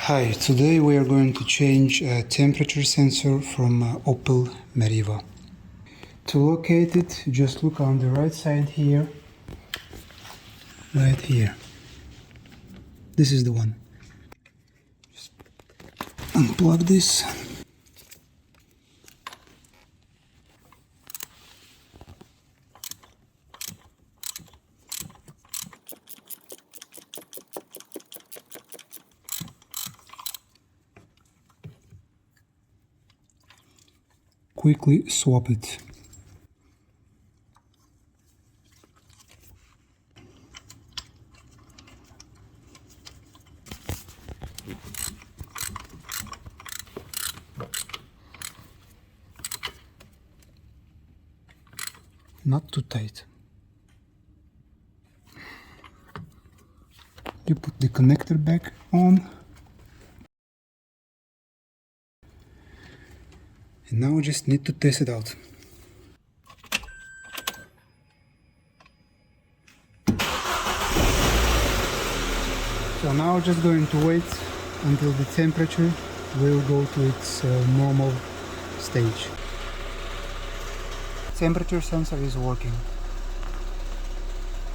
Hi, today we are going to change a temperature sensor from Opel Meriva. To locate it, just look on the right side here, right here. This is the one. Just unplug this. Quickly swap it. Not too tight. You put the connector back on. And now we just need to test it out. So now we're just going to wait until the temperature will go to its normal stage. Temperature sensor is working.